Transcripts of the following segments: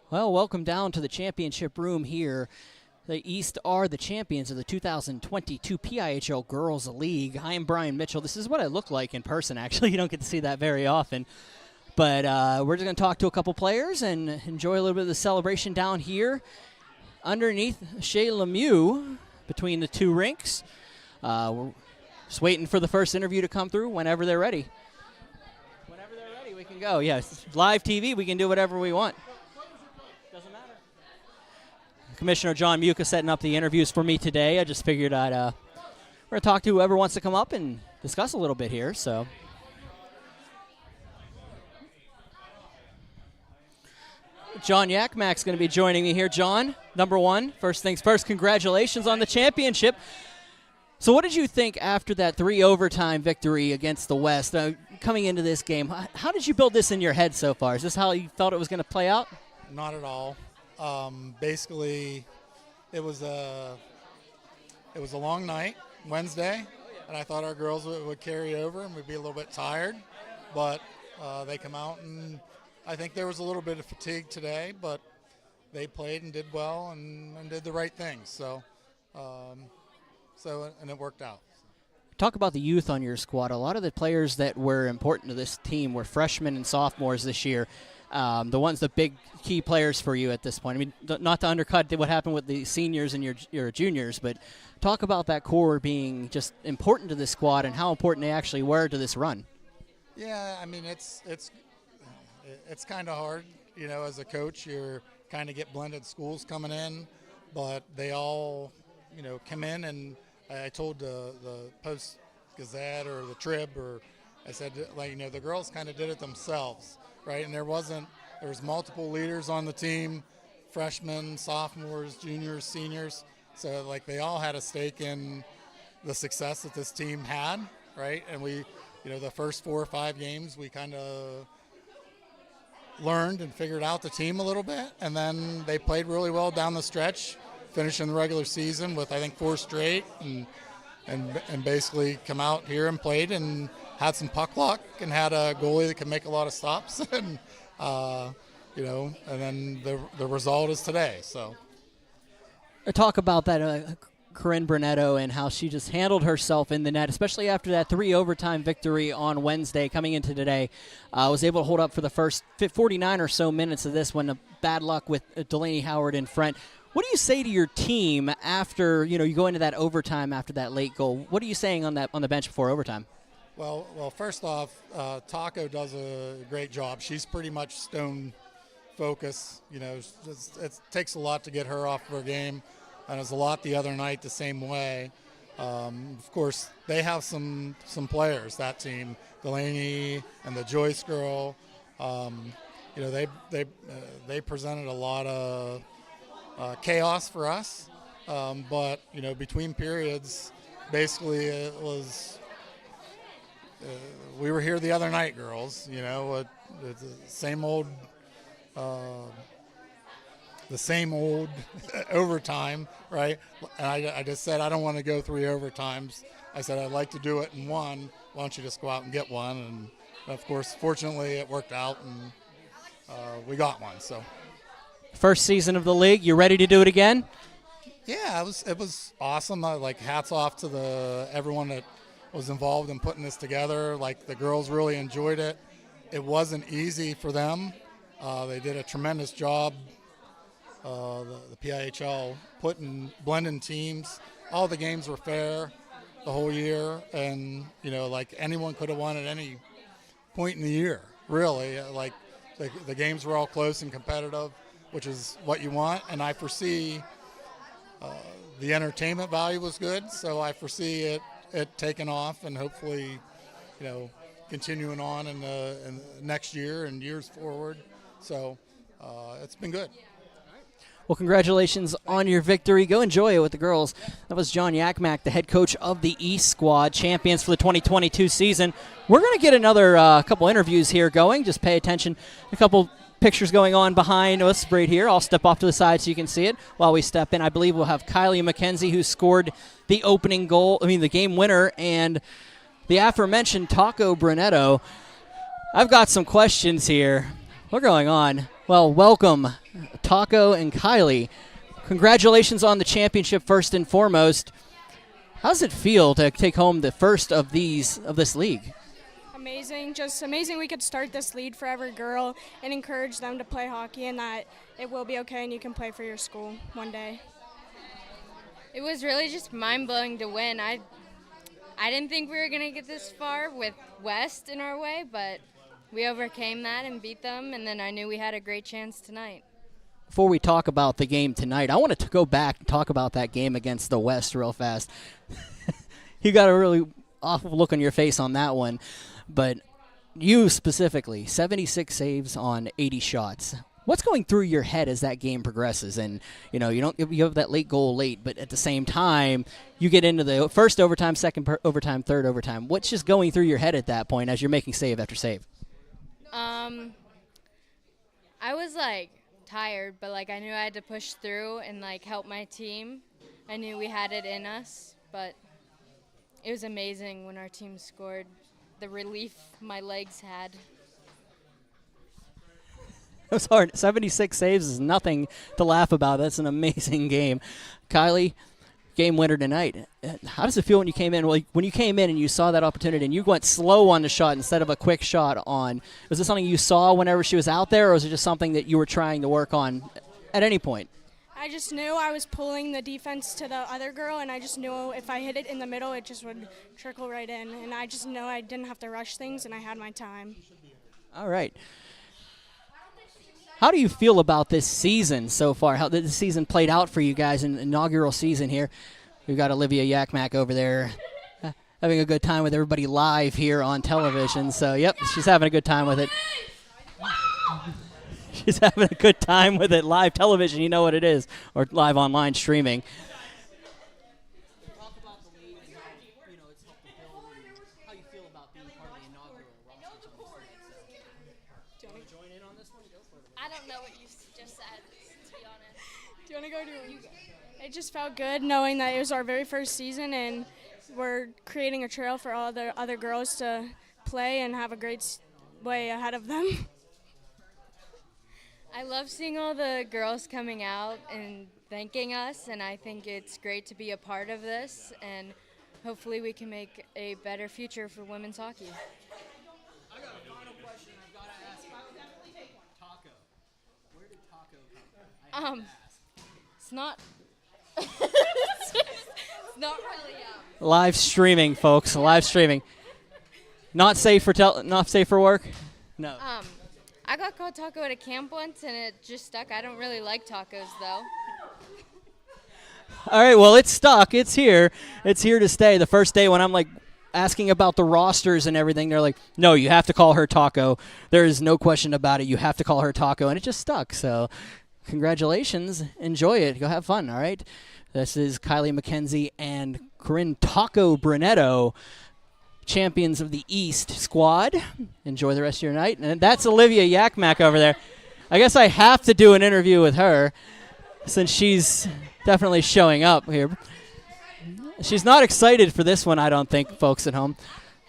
Well, welcome down to the championship room here. The East are the champions of the 2022 PIHL Girls League. I am Brian Mitchell. This is what I look like in person, actually. You don't get to see that very often. But we're just going to talk to a couple players and enjoy a little bit of the celebration down here underneath Chez Lemieux between the two rinks. We're just waiting for the first interview to come through whenever they're ready. Whenever they're ready, we can go. Yes, live TV, we can do whatever we want. Doesn't matter. Commissioner John Muka setting up the interviews for me today. I just figured we're going to talk to whoever wants to come up and discuss a little bit here. So, John Yakmak's going to be joining me here. John, number one, first things first, congratulations on the championship. So what did you think after that 3 overtime victory against the West? Coming into this game, how did you build this in your head so far? Is this how you felt it was going to play out? Not at all. Basically, it was a long night, Wednesday, and I thought our girls would carry over and we'd be a little bit tired, but they come out, and I think there was a little bit of fatigue today, but they played and did well and did the right things. So and it worked out. Talk about the youth on your squad. A lot of the players that were important to this team were freshmen and sophomores this year. The big key players for you at this point. I mean, not to undercut what happened with the seniors and your juniors, but talk about that core being just important to this squad and how important they actually were to this run. Yeah, I mean, it's kind of hard, as a coach. You're kind of get blended schools coming in, but they all, come in, and I told the Post Gazette or the Trib, or I said, the girls kind of did it themselves, right? And there was multiple leaders on the team, freshmen, sophomores, juniors, seniors. So they all had a stake in the success that this team had, right? And we, the first 4 or 5 games, we kind of learned and figured out the team a little bit, and then they played really well down the stretch, finishing the regular season with, I think, 4 straight, and basically come out here and played and had some puck luck and had a goalie that could make a lot of stops, and and then the result is today. So talk about that. Corinne Brunetto and how she just handled herself in the net, especially after that 3 overtime victory on Wednesday. Coming into today, was able to hold up for the first 49 or so minutes of this one. Bad luck with Delaney Howard in front. What do you say to your team after you go into that overtime after that late goal? What are you saying on the bench before overtime? Well, first off, Taco does a great job. She's pretty much stone focused. It takes a lot to get her off of her game. And it was a lot the other night the same way. Of course, they have some players, that team, Delaney and the Joyce girl. They presented a lot of chaos for us. But between periods, basically it was we were here the other night, girls. It's the same old. The same old overtime, right? And I just said, I don't want to go 3 overtimes. I said, I'd like to do it in 1. Why don't you just go out and get one? And, of course, fortunately, it worked out, and we got one. So, first season of the league, you ready to do it again? Yeah, it was awesome. Hats off to everyone that was involved in putting this together. The girls really enjoyed it. It wasn't easy for them. They did a tremendous job. The PIHL blending teams. All the games were fair the whole year, and anyone could have won at any point in the year, really. The games were all close and competitive, which is what you want, and I foresee the entertainment value was good, so I foresee it taking off and hopefully continuing on in the next year and years forward. So it's been good. Well, congratulations on your victory. Go enjoy it with the girls. That was John Yakmak, the head coach of the East squad, champions for the 2022 season. We're going to get another couple interviews here going. Just pay attention. A couple pictures going on behind us right here. I'll step off to the side so you can see it while we step in. I believe we'll have Kylie McKenzie, who scored the opening goal, the game winner, and the aforementioned Taco Brunetto. I've got some questions here. What's going on? Well, welcome Taco, and Kylie. Congratulations on the championship first and foremost. How does it feel to take home the first of this league? Amazing, just amazing we could start this lead for every girl and encourage them to play hockey and that it will be okay and you can play for your school one day. It was really just mind-blowing to win. I didn't think we were going to get this far with West in our way, but we overcame that and beat them, and then I knew we had a great chance tonight. Before we talk about the game tonight, I want to go back and talk about that game against the West real fast. You got a really awful look on your face on that one, but you specifically, 76 saves on 80 shots. What's going through your head as that game progresses? And you have that late goal late, but at the same time, you get into the first overtime, second overtime, third overtime. What's just going through your head at that point as you're making save after save? I was tired, but I knew I had to push through and help my team. I knew we had it in us, but it was amazing when our team scored. The relief my legs had. It was hard. 76 saves is nothing to laugh about. That's an amazing game. Kylie, game winner tonight. How does it feel when you came in? Well, when you came in and you saw that opportunity and you went slow on the shot instead of a quick shot on, was this something you saw whenever she was out there, or was it just something that you were trying to work on at any point? I just knew I was pulling the defense to the other girl, and I just knew if I hit it in the middle, it just would trickle right in. And I just know I didn't have to rush things, and I had my time. All right. How do you feel about this season so far? How the season played out for you guys in the inaugural season here? We've got Olivia Yakmak over there having a good time with everybody live here on television. So, yep, she's having a good time with it. She's having a good time with it. Live television, you know what it is, or live online streaming. Talk about the league and how, it's helped to build and how you feel about being part of the inaugural roster. Do you want to join in on this one? Go for it. I don't know what you just said, to be honest. Do you want to go to It just felt good knowing that it was our very first season, and we're creating a trail for all the other girls to play and have a great way ahead of them. I love seeing all the girls coming out and thanking us, and I think it's great to be a part of this, and hopefully we can make a better future for women's hockey. I got a final question I've got to ask you. Taco. Where did Taco come from? It's not it's not really Live streaming, folks. Live streaming. Not safe for work? No. I got called taco at a camp once, and it just stuck. I don't really like tacos, though. All right, well, it's stuck. It's here. It's here to stay. The first day when I'm, asking about the rosters and everything, they're like, no, you have to call her Taco. There is no question about it. You have to call her Taco, and it just stuck. So congratulations. Enjoy it. Go have fun, all right? This is Kylie McKenzie and Corinne Taco Brunetto, champions of the East squad. Enjoy the rest of your night. And that's Olivia Yakmak over there. I guess I have to do an interview with her since she's definitely showing up here. She's not excited for this one, I don't think, folks at home.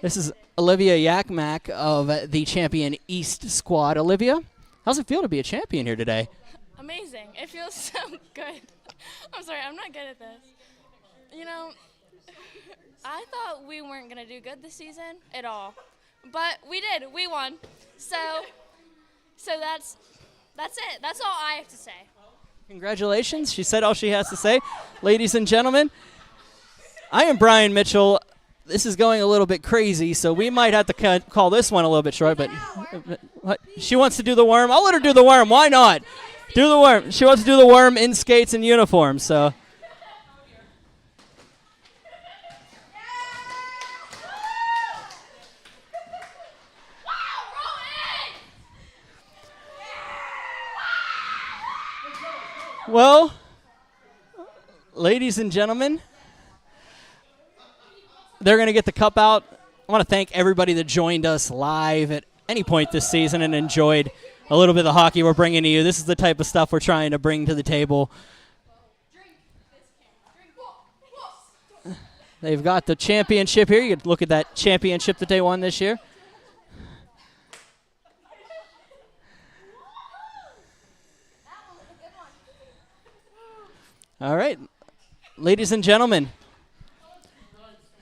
This is Olivia Yakmak of the Champion East squad. Olivia, how's it feel to be a champion here today? Amazing. It feels so good. I'm sorry, I'm not good at this. I thought we weren't going to do good this season at all. But we did. We won. So that's it. That's all I have to say. Congratulations. She said all she has to say. Ladies and gentlemen, I am Brian Mitchell. This is going a little bit crazy, so we might have to call this one a little bit short. But she wants to do the worm. I'll let her do the worm. Why not? Do the worm. She wants to do the worm in skates and uniform, so... Well, ladies and gentlemen, they're going to get the cup out. I want to thank everybody that joined us live at any point this season and enjoyed a little bit of the hockey we're bringing to you. This is the type of stuff we're trying to bring to the table. They've got the championship here. You can look at that championship that they won this year. All right. Ladies and gentlemen,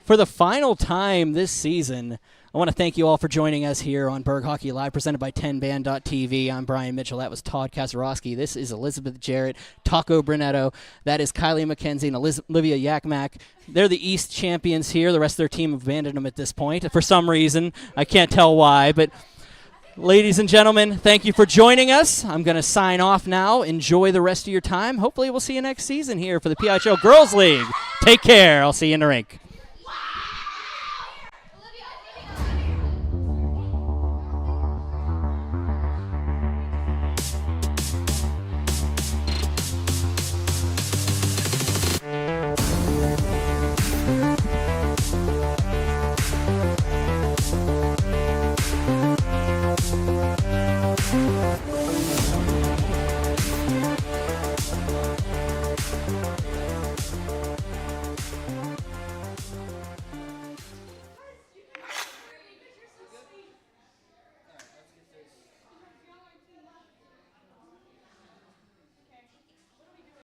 for the final time this season, I want to thank you all for joining us here on Berg Hockey Live, presented by 10band.tv. I'm Brian Mitchell. That was Todd Kazarowski. This is Elizabeth Jarrett, Taco Brunetto. That is Kylie McKenzie and Olivia Yakmak. They're the East champions here. The rest of their team have abandoned them at this point for some reason. I can't tell why, but ladies and gentlemen, thank you for joining us. I'm going to sign off now. Enjoy the rest of your time. Hopefully we'll see you next season here for the PIHL Girls League. Take care. I'll see you in the rink.